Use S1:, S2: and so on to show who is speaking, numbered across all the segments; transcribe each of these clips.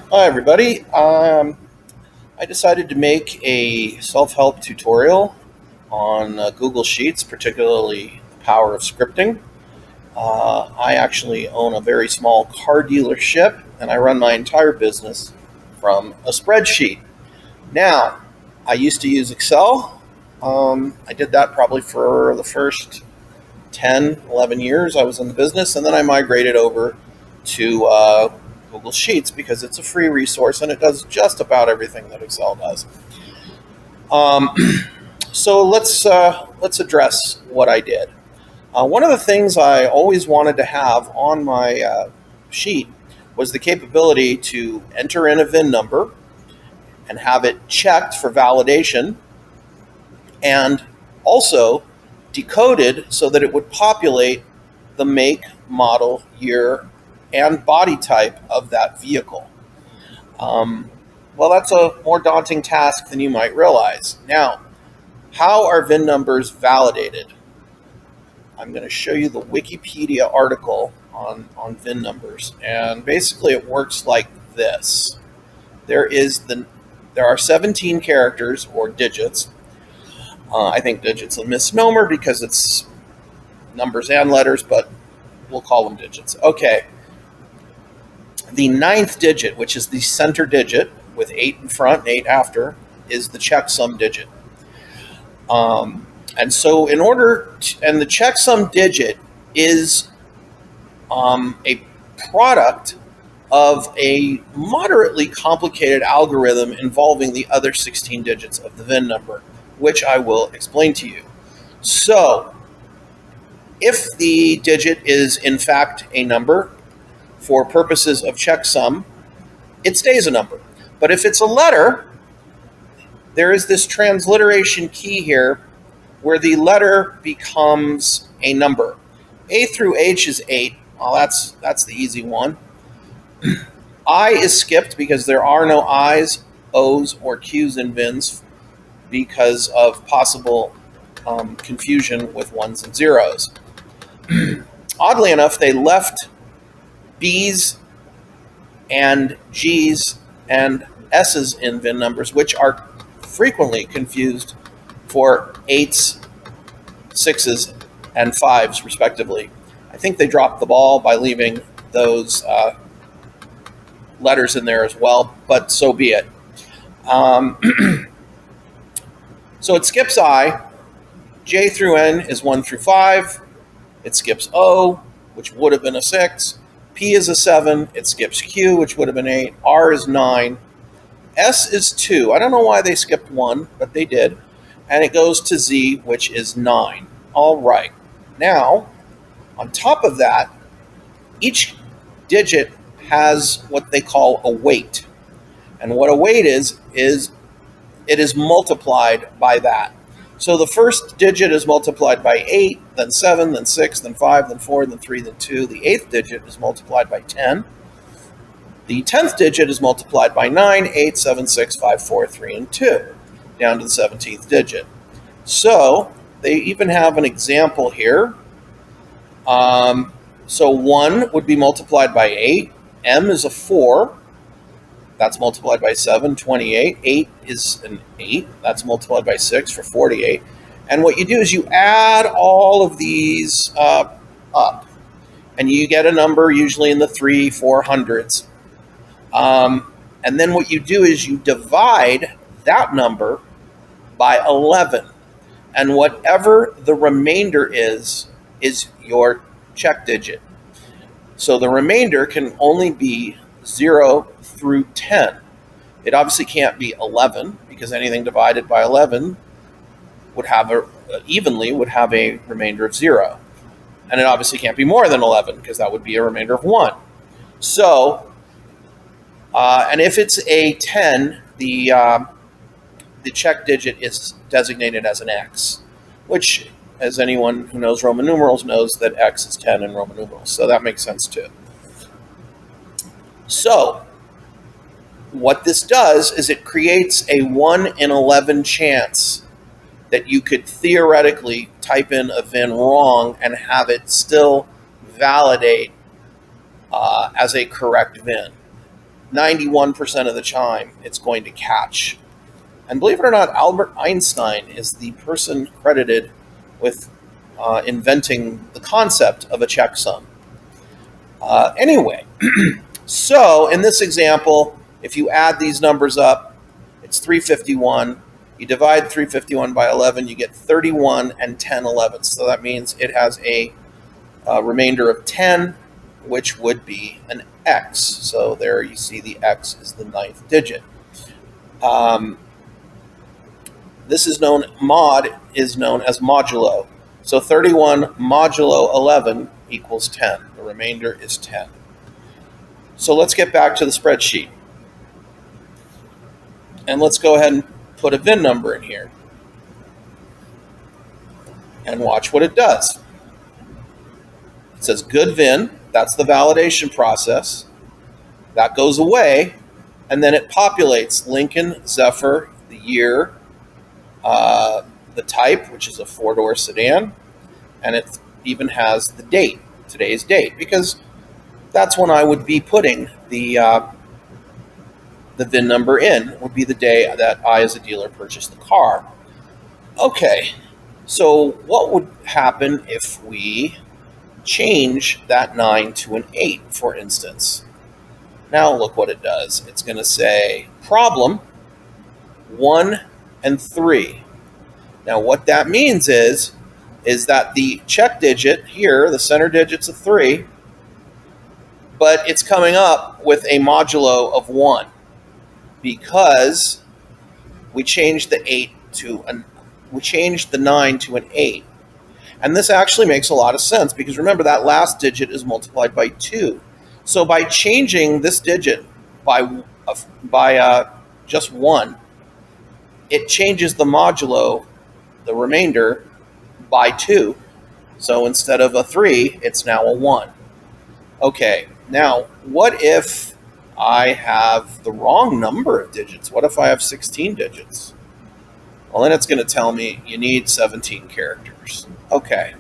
S1: Hi, everybody. I decided to make a self-help tutorial on Google Sheets, particularly the power of scripting. I actually own a very small car dealership, and I run my entire business from a spreadsheet. Now, I used to use Excel. I did that probably for the first 10, 11 years I was in the business, and then I migrated over to Google Sheets because it's a free resource and it does just about everything that Excel does. Um, so let's address what I did. One of the things I always wanted to have on my sheet was the capability to enter in a VIN number and have it checked for validation, and also decoded so that it would populate the make, model, year, and body type of that vehicle. Well, that's a more daunting task than you might realize. Now, how are VIN numbers validated? I'm going to show you the Wikipedia article on VIN numbers, and basically it works like this. There are 17 characters or digits. I think digits a misnomer because it's numbers and letters, but we'll call them digits. Okay. The ninth digit, which is the center digit with 8 in front and 8 after, is the checksum digit. And so and the checksum digit is a product of a moderately complicated algorithm involving the other 16 digits of the VIN number, which I will explain to you. So, if the digit is in fact a number, for purposes of checksum, it stays a number. But if it's a letter, there is this transliteration key here where the letter becomes a number. A through H is 8. Well, that's the easy one. I is skipped because there are no I's, O's, or Q's in VINs because of possible confusion with ones and zeros. Oddly enough, they left B's and G's and S's in VIN numbers, which are frequently confused for 8s, 6s, and 5s, respectively. I think they dropped the ball by leaving those letters in there as well, but so be it. So it skips I. J through N is 1 through 5. It skips O, which would have been a 6. P is a 7. It skips Q, which would have been 8. R is 9. S is 2. I don't know why they skipped 1, but they did. And it goes to Z, which is 9. All right. Now, on top of that, each digit has what they call a weight. And what a weight is it is multiplied by that. So the first digit is multiplied by 8, then 7, then 6, then 5, then 4, then 3, then 2. The 8th digit is multiplied by 10. The 10th digit is multiplied by 9, 8, 7, 6, 5, 4, 3, and 2, down to the 17th digit. So they even have an example here. So 1 would be multiplied by 8. M is a 4. That's multiplied by 7, 28. 8 is an 8. That's multiplied by 6 for 48. And what you do is you add all of these up. And you get a number usually in the 3, 400s. And then what you do is you divide that number by 11. And whatever the remainder is your check digit. So the remainder can only be 0 through 10. It obviously can't be 11 because anything divided by 11 would have a remainder of 0. And it obviously can't be more than 11 because that would be a remainder of 1. So, and if it's a 10, the check digit is designated as an X, which, as anyone who knows Roman numerals knows, that X is 10 in Roman numerals. So that makes sense too. So, what this does is it creates a 1 in 11 chance that you could theoretically type in a VIN wrong and have it still validate as a correct VIN. 91% of the time it's going to catch. And believe it or not, Albert Einstein is the person credited with inventing the concept of a checksum. Anyway, so in this example, if you add these numbers up, it's 351. You divide 351 by 11, you get 31 and 10/11. So that means it has a remainder of 10, which would be an X. So there you see the X is the 9th digit. This is known, mod is known as modulo. So 31 modulo 11 equals 10. The remainder is 10. So let's get back to the spreadsheet. And let's go ahead and put a VIN number in here. And watch what it does. It says good VIN. That's the validation process. That goes away. And then it populates Lincoln, Zephyr, the year, the type, which is a 4-door sedan, and it even has the date, today's date, because that's when I would be putting the VIN number in, would be the day that I as a dealer purchased the car. Okay, so what would happen if we change that 9 to an 8, for instance? Now look what it does. It's going to say problem 1 and 3. Now what that means is that the check digit here, the center digit's a 3, but it's coming up with a modulo of 1 because we changed the 9 to an 8. And this actually makes a lot of sense because remember that last digit is multiplied by 2. So by changing this digit by just 1, it changes the modulo, the remainder, by 2. So instead of a 3, it's now a 1. Okay, now what if I have the wrong number of digits? What if I have 16 digits? Well, then it's going to tell me you need 17 characters. Okay,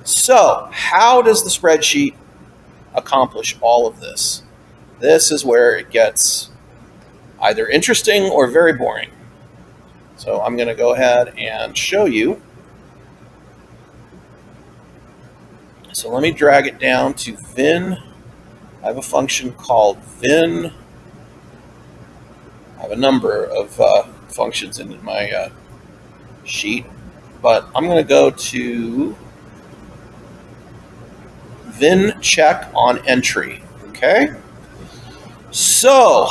S1: so how does the spreadsheet accomplish all of this? This is where it gets either interesting or very boring. So I'm going to go ahead and show you. So let me drag it down to VIN. I have a function called VIN. I have a number of functions in my sheet, but I'm going to go to VIN check on entry. Okay. So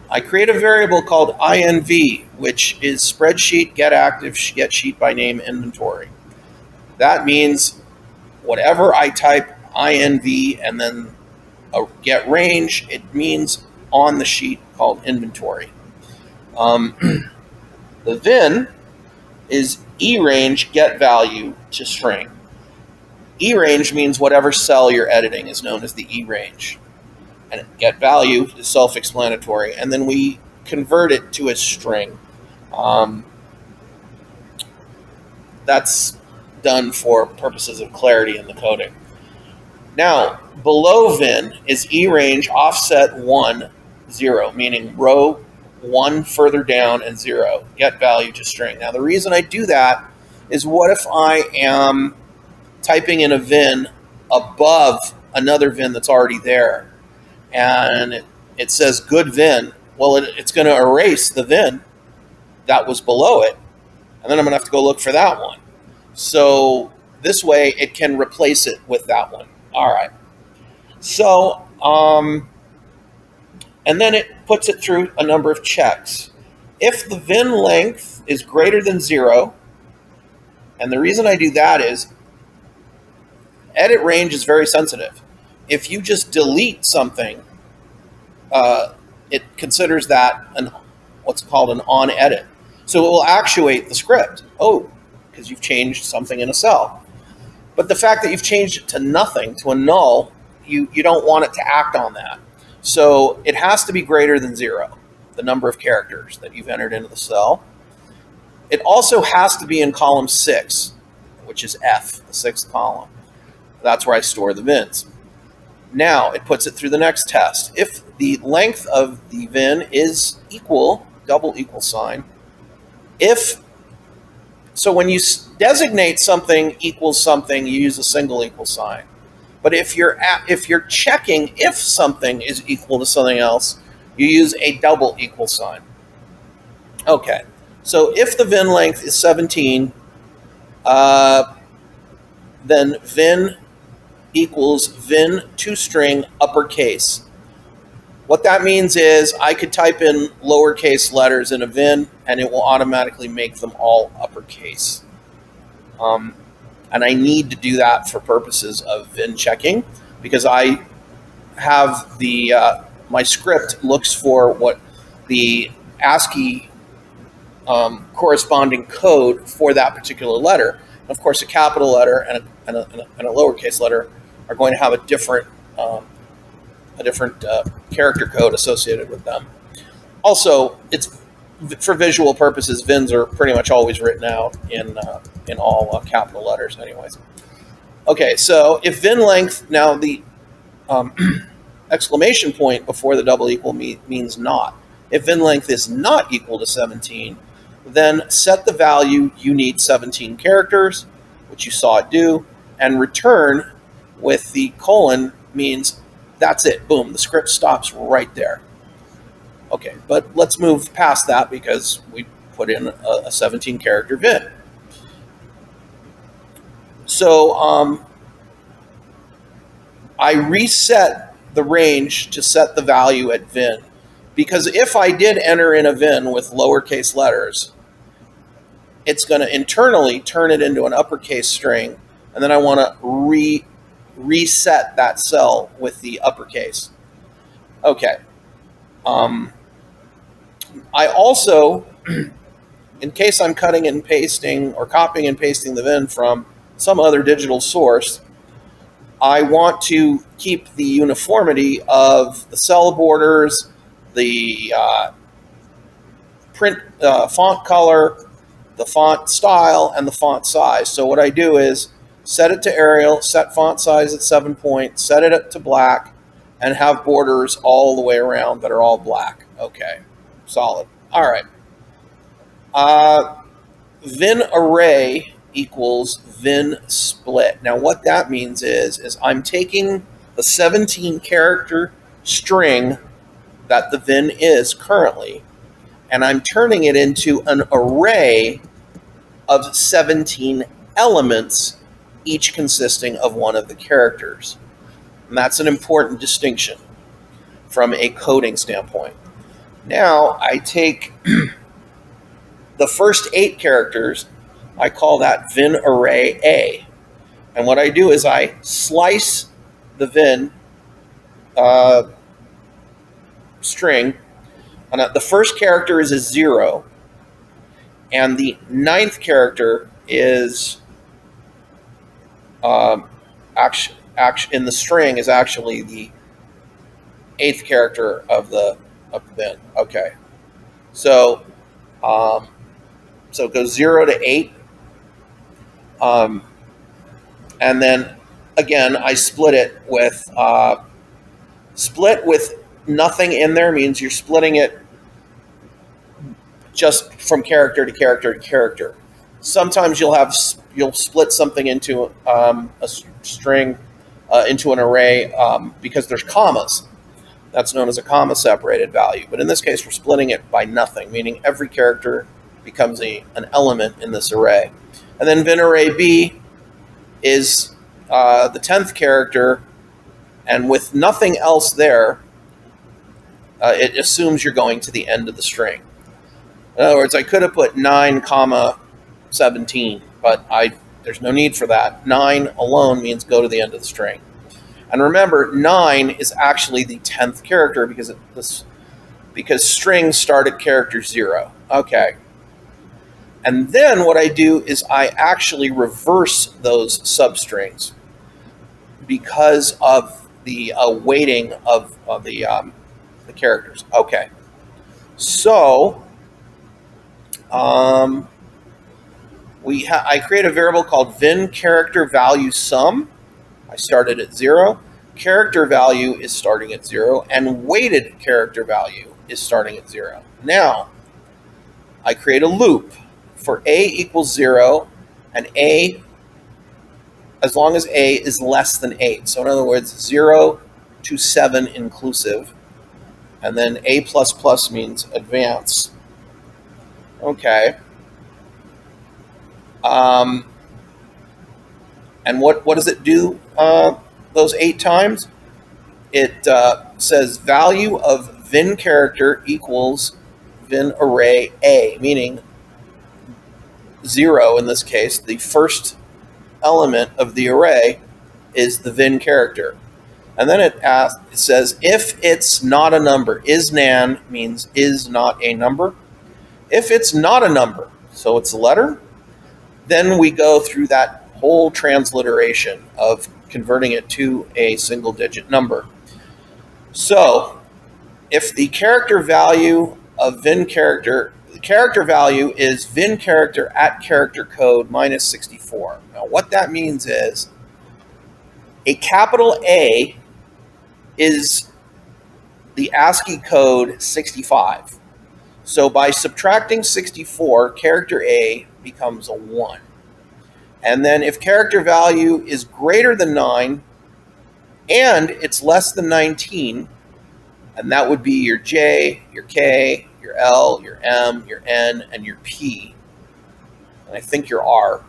S1: I create a variable called INV, which is spreadsheet get active get sheet by name inventory. That means whatever I type INV and then a get range, it means on the sheet called inventory. The VIN is eRange get value to string. eRange means whatever cell you're editing is known as the eRange. And get value is self-explanatory. And then we convert it to a string. That's done for purposes of clarity in the coding. Now, below VIN is eRange offset 1, 0, meaning row 1 further down and 0, get value to string. Now, the reason I do that is what if I am typing in a VIN above another VIN that's already there, and it says good VIN. Well, it's going to erase the VIN that was below it, and then I'm going to have to go look for that one. So this way it can replace it with that one. All right. So, and then it puts it through a number of checks. If the VIN length is greater than 0, and the reason I do that is edit range is very sensitive. If you just delete something, it considers that what's called an on edit. So it will actuate the script. Oh, because you've changed something in a cell. But the fact that you've changed it to nothing, to a null, you don't want it to act on that. So it has to be greater than 0, the number of characters that you've entered into the cell. It also has to be in column 6, which is F, the 6th column. That's where I store the VINs. Now it puts it through the next test. If the length of the VIN is equal, double equal sign, so when you designate something equals something, you use a single equal sign. But if you're checking if something is equal to something else, you use a double equal sign. Okay, so if the VIN length is 17, then VIN equals VIN toString uppercase. What that means is I could type in lowercase letters in a VIN and it will automatically make them all uppercase. And I need to do that for purposes of VIN checking because I have my script looks for what the ASCII corresponding code for that particular letter. Of course, a capital letter and a lowercase letter are going to have a different character code associated with them. Also, it's for visual purposes. VINs are pretty much always written out in all capital letters, anyways. Okay, so if VIN length, now the exclamation point before the double equal means not. If VIN length is not equal to 17, then set the value you need 17 characters, which you saw it do, and return with the colon means that's it. Boom, the script stops right there. Okay, but let's move past that because we put in a 17 character VIN. So I reset the range to set the value at VIN because if I did enter in a VIN with lowercase letters, it's going to internally turn it into an uppercase string, and then I want to reset that cell with the uppercase. Okay. I also, in case I'm cutting and pasting or copying and pasting the VIN from some other digital source, I want to keep the uniformity of the cell borders, the print font color, the font style, and the font size. So what I do is set it to Arial, set font size at 7 point, set it up to black, and have borders all the way around that are all black. Okay, solid. All right. VIN array equals VIN split. Now what that means is I'm taking the 17 character string that the VIN is currently, and I'm turning it into an array of 17 elements, each consisting of one of the characters. And that's an important distinction from a coding standpoint. Now I take the first 8 characters, I call that VIN array A. And what I do is I slice the VIN string, and the first character is a 0, and the 9th character is in the string is actually the 8th character of the VIN. Okay, so it goes 0 to 8, and then again I split it with nothing in there means you're splitting it just from character to character to character. Sometimes you'll split something into a string into an array because there's commas. That's known as a comma separated value. But in this case, we're splitting it by nothing, meaning every character becomes an element in this array. And then VIN array B is the 10th character, and with nothing else there, it assumes you're going to the end of the string. In other words, I could have put 9, 17, but there's no need for that. 9 alone means go to the end of the string. And remember, 9 is actually the 10th character because strings start at character 0. Okay. And then what I do is I actually reverse those substrings because of the weighting of the characters. Okay. So I create a variable called VIN character value sum. I started at 0. character value is starting at 0, and weighted character value is starting at 0. Now, I create a loop for a equals 0, and a, as long as a is less than 8. So in other words, 0 to 7 inclusive. And then a plus plus means advance. Okay. And what does it do those 8 times? It says value of VIN character equals VIN array A, meaning 0 in this case. The first element of the array is the VIN character. And then it says if it's not a number. Is-nan means is not a number. If it's not a number, so it's a letter, then we go through that whole transliteration of converting it to a single-digit number. So if the character value of VIN character, the character value is VIN character at character code minus 64. Now what that means is a capital A is the ASCII code 65. So by subtracting 64, character A becomes a 1. And then if character value is greater than 9 and it's less than 19, and that would be your J, your K, your L, your M, your N, and your P, and I think your R,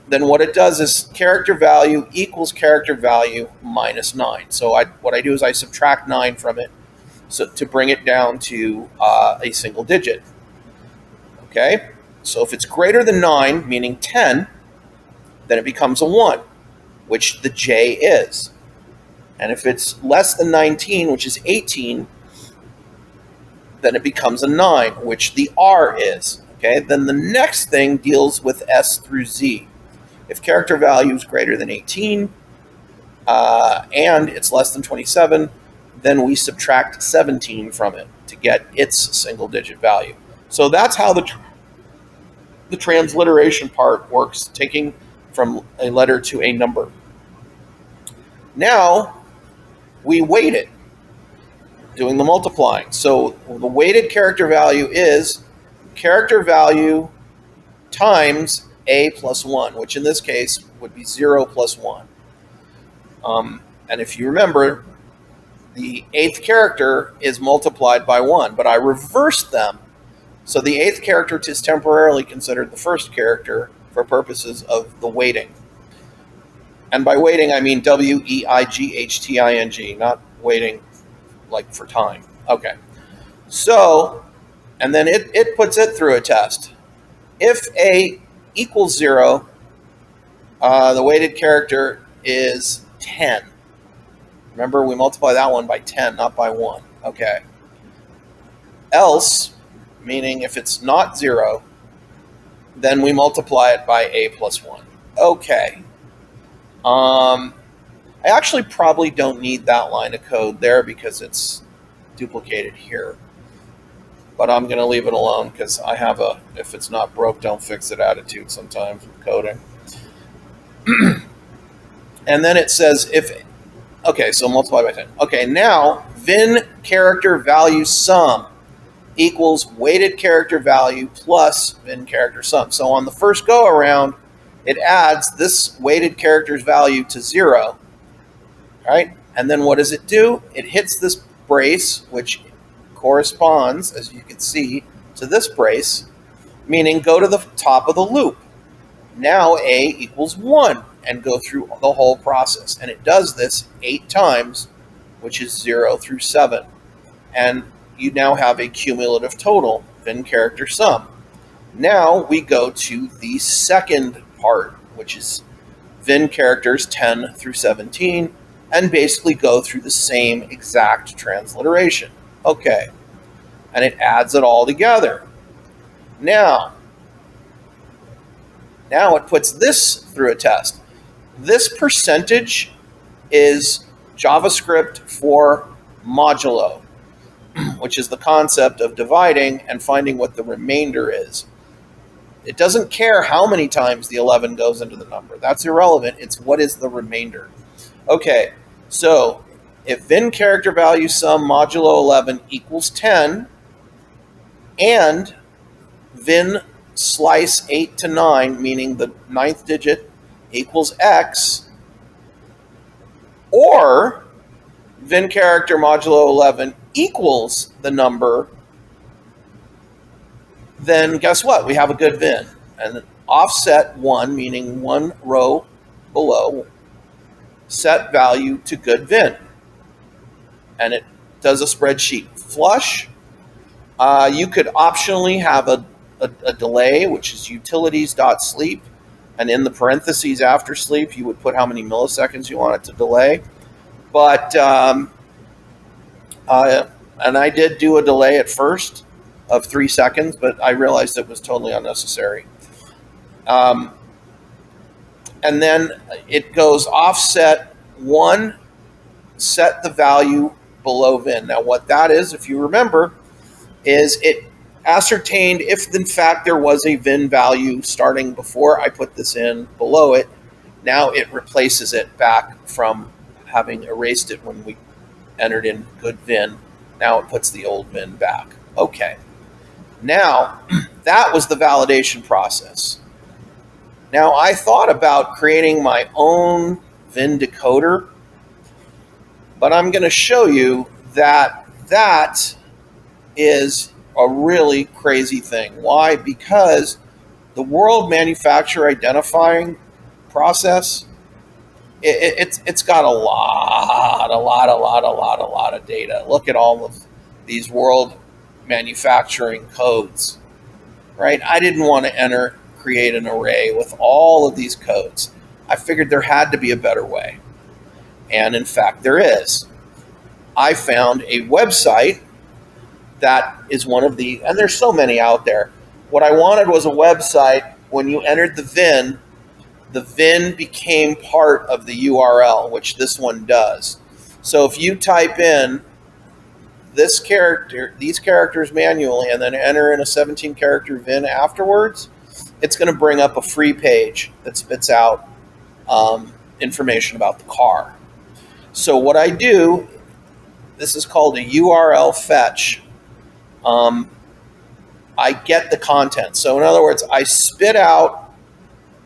S1: then what it does is character value equals character value minus 9. So what I do is I subtract 9 from it to bring it down to a single digit. Okay? So if it's greater than 9, meaning 10, then it becomes a 1, which the J is. And if it's less than 19, which is 18, then it becomes a 9, which the R is. Okay? Then the next thing deals with S through Z. If character value is greater than 18 and it's less than 27, then we subtract 17 from it to get its single-digit value. So that's how the transliteration part works, taking from a letter to a number. Now we weight it, doing the multiplying. So the weighted character value is character value times a plus 1, which in this case would be 0 plus 1. And if you remember, the 8th character is multiplied by 1, but I reversed them. So the 8th character is temporarily considered the first character for purposes of the weighting. And by weighting, I mean weighting, not waiting like for time. Okay. So, and then it puts it through a test. If a equals 0, the weighted character is 10. Remember, we multiply that one by 10, not by 1. Okay. Else, meaning if it's not 0, then we multiply it by a plus 1. Okay. I actually probably don't need that line of code there because it's duplicated here. But I'm going to leave it alone because I have a if it's not broke, don't fix it attitude sometimes with coding. And then it says okay, so multiply by 10. Okay, now VIN character value sum equals weighted character value plus VIN character sum. So on the first go around, it adds this weighted character's value to 0. Right? And then what does it do? It hits this brace, which corresponds, as you can see, to this brace, meaning go to the top of the loop. Now A equals 1 and go through the whole process. And it does this 8 times, which is 0 through 7. And you now have a cumulative total, VIN character sum. Now we go to the second part, which is VIN characters 10 through 17, and basically go through the same exact transliteration. Okay, and it adds it all together. Now it puts this through a test. This percentage is JavaScript for modulo, which is the concept of dividing and finding what the remainder is. It doesn't care how many times the 11 goes into the number. That's irrelevant. It's what is the remainder. Okay, so if VIN character value sum modulo 11 equals 10 and VIN slice 8 to 9, meaning the ninth digit equals X, or VIN character modulo 11 equals the number, then guess what? We have a good VIN. And offset 1, meaning one row below, set value to good VIN. And it does a spreadsheet flush. You could optionally have a delay, which is utilities.sleep. And in the parentheses after sleep, you would put how many milliseconds you want it to delay. But, and I did do a delay at first of 3 seconds, but I realized it was totally unnecessary. And then it goes offset 1, set the value below VIN. Now, what that is, if you remember, is it ascertained if, in fact, there was a VIN value starting before I put this in below it. Now it replaces it back from having erased it when we entered in good VIN. Now it puts the old VIN back. Okay. Now, that was the validation process. Now, I thought about creating my own VIN decoder, but I'm going to show you that that is a really crazy thing. Why? Because the world manufacturer identifying process, it's got a lot of data. Look at all of these world manufacturing codes, right? I didn't want to create an array with all of these codes. I figured there had to be a better way. And in fact, there is. I found a website that is one of the, and there's so many out there. What I wanted was a website, when you entered the VIN became part of the URL, which this one does. So if you type in these characters manually, and then enter in a 17-character VIN afterwards, it's going to bring up a free page that spits out information about the car. So what I do, this is called a URL fetch. I get the content. So in other words, I spit out,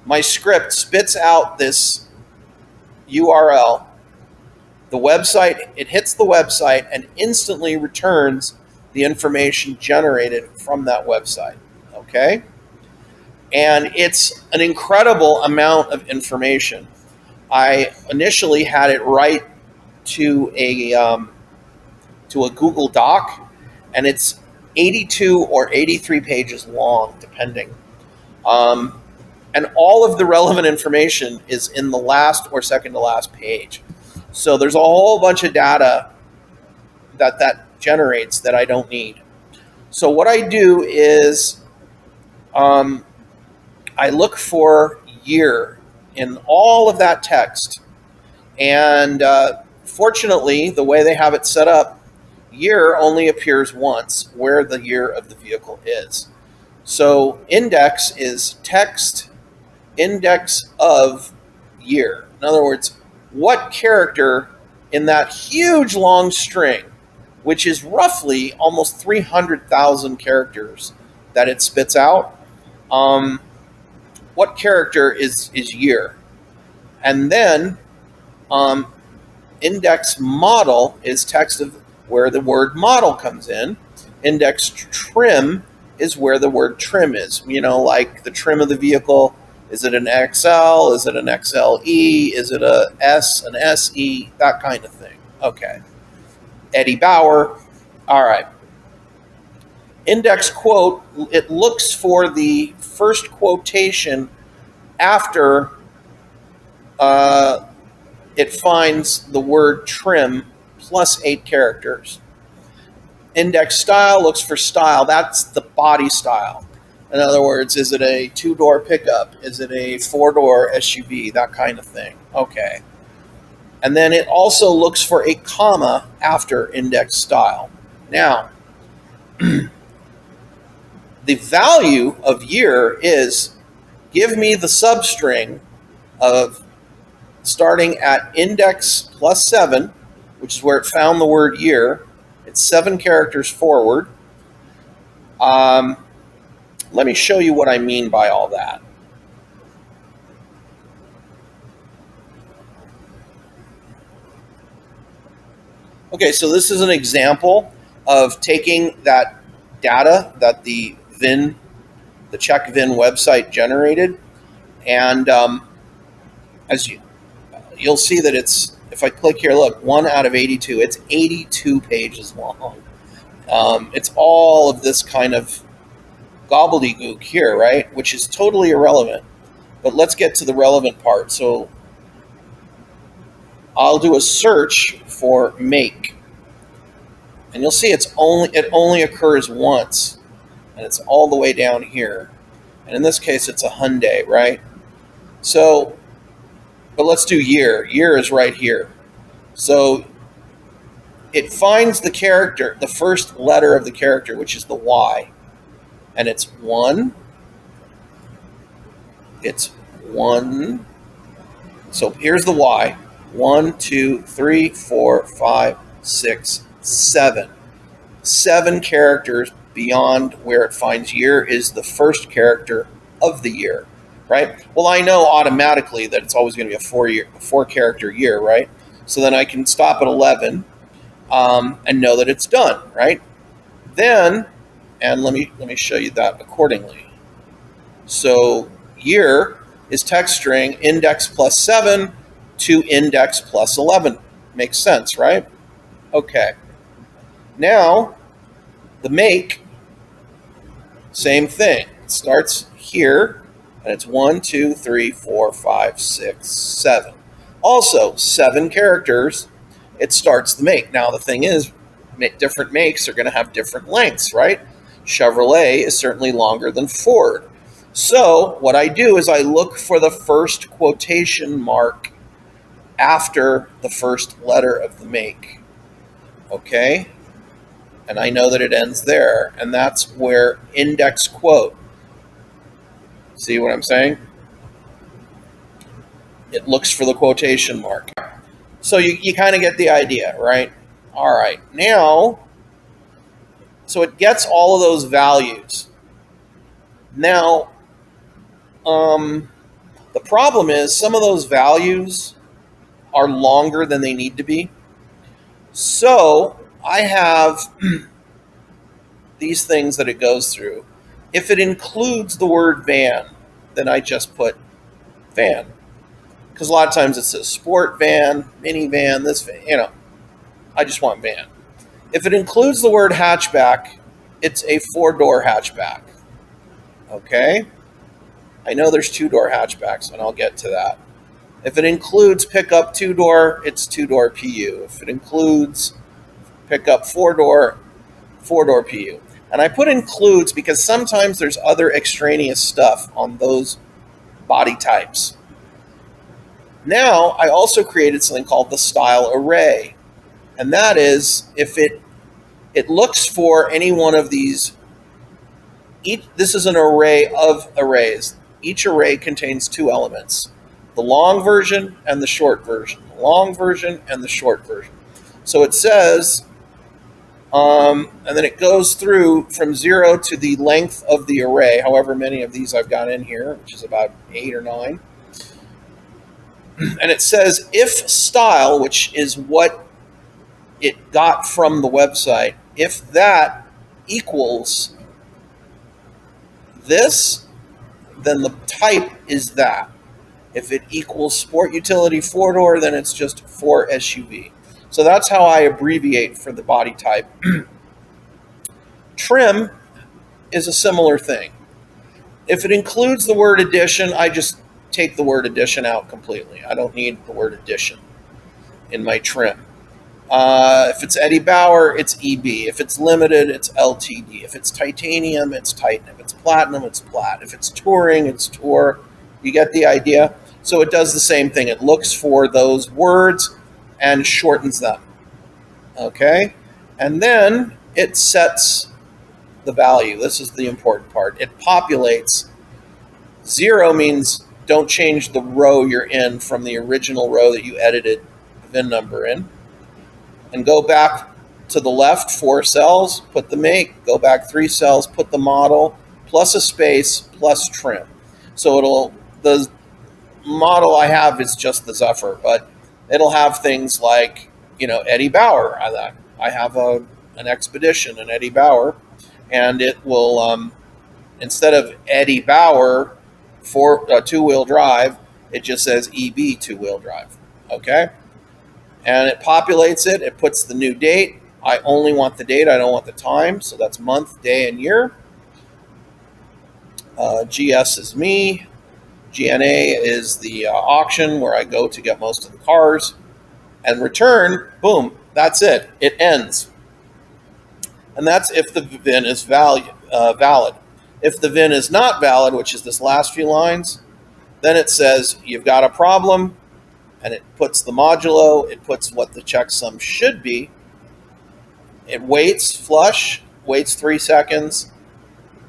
S1: my script spits out this URL. The website, it hits the website and instantly returns the information generated from that website. Okay? And it's an incredible amount of information. I initially had it write to a Google Doc, and it's 82 or 83 pages long, depending. And all of the relevant information is in the last or second to last page. So there's a whole bunch of data that generates that I don't need. So what I do is I look for year in all of that text. And fortunately, the way they have it set up, year only appears once where the year of the vehicle is. So index is text index of year. In other words, what character in that huge long string, which is roughly almost 300,000 characters that it spits out, what character is year? And then index model is text of where the word model comes in. Index trim is where the word trim is. You know, like the trim of the vehicle. Is it an XL? Is it an XLE? Is it a S, an SE? That kind of thing. Okay. Eddie Bauer. All right. Index quote, it looks for the first quotation after it finds the word trim plus 8 characters. Index style looks for style. That's the body style. In other words, is it a 2-door pickup? Is it a 4-door SUV? That kind of thing. Okay. And then it also looks for a comma after index style. Now, the value of year is, give me the substring of starting at index plus 7, which is where it found the word year. It's 7 characters forward. Let me show you what I mean by all that. Okay, so this is an example of taking that data that the VIN, the check VIN website generated, and as you'll see that it's, if I click here, look, 1 out of 82, it's 82 pages long. It's all of this kind of gobbledygook here, right, which is totally irrelevant. But let's get to the relevant part. So I'll do a search for make, and you'll see it only occurs once, and it's all the way down here. And in this case, it's a Hyundai, right? So, but let's do year. Year is right here. So it finds the character, the first letter of the character, which is the Y, and it's 1. It's 1. So here's the Y. 1, 2, 3, 4, 5, 6, 7. 7 characters beyond where it finds year is the first character of the year, right? Well, I know automatically that it's always going to be a 4-character year, right? So then I can stop at 11 and know that it's done, right? Then, and let me show you that accordingly. So year is text string index plus 7 to index plus 11. Makes sense, right? Okay. Now, the make, same thing. It starts here, and it's 1, 2, 3, 4, 5, 6, 7. Also, 7 characters, it starts the make. Now, the thing is, different makes are going to have different lengths, right? Chevrolet is certainly longer than Ford. So what I do is I look for the first quotation mark after the first letter of the make. Okay? And I know that it ends there, and that's where index quote. See what I'm saying? It looks for the quotation mark. So you kind of get the idea, right? All right, now, so it gets all of those values. Now, the problem is some of those values are longer than they need to be. So I have these things that it goes through. If it includes the word van, then I just put van. Because a lot of times it says sport van, minivan, this van, I just want van. If it includes the word hatchback, it's a 4-door hatchback. Okay? I know there's 2-door hatchbacks, and I'll get to that. If it includes pickup 2-door, it's 2-door PU. If it includes pickup 4-door, 4-door PU. And I put includes because sometimes there's other extraneous stuff on those body types. Now, I also created something called the style array. And that is, if it looks for any one of these, this is an array of arrays. Each array contains 2 elements, the long version and the short version, the long version and the short version. So it says, and then it goes through from 0 to the length of the array, however many of these I've got in here, which is about 8 or 9. And it says if style, which is what it got from the website, if that equals this, then the type is that. If it equals sport utility 4-door, then it's just 4 SUV. So that's how I abbreviate for the body type. Trim is a similar thing. If it includes the word edition, I just take the word edition out completely. I don't need the word edition in my trim. If it's Eddie Bauer, it's EB. If it's limited, it's LTD. If it's titanium, it's Titan. If it's platinum, it's plat. If it's touring, it's tour. You get the idea? So it does the same thing. It looks for those words and shortens them. Okay? And then it sets the value. This is the important part. It populates. 0 means don't change the row you're in from the original row that you edited the VIN number in. And go back to the left 4 cells, put the make, go back 3 cells, put the model, plus a space, plus trim. So the model I have is just the Zephyr, but it'll have things like, Eddie Bauer. I have an Expedition, an Eddie Bauer, and it will, instead of Eddie Bauer for 2-wheel drive, it just says EB 2-wheel drive. Okay? And it populates it. It puts the new date. I only want the date. I don't want the time. So that's month, day, and year. GS is me. GNA is the auction where I go to get most of the cars. And return, boom, that's it. It ends. And that's if the VIN is valid. If the VIN is not valid, which is this last few lines, then it says you've got a problem, and it puts the modulo, it puts what the checksum should be. It waits flush, waits 3 seconds,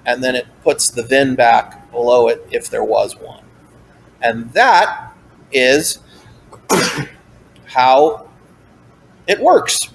S1: and then it puts the VIN back below it if there was one. And that is how it works.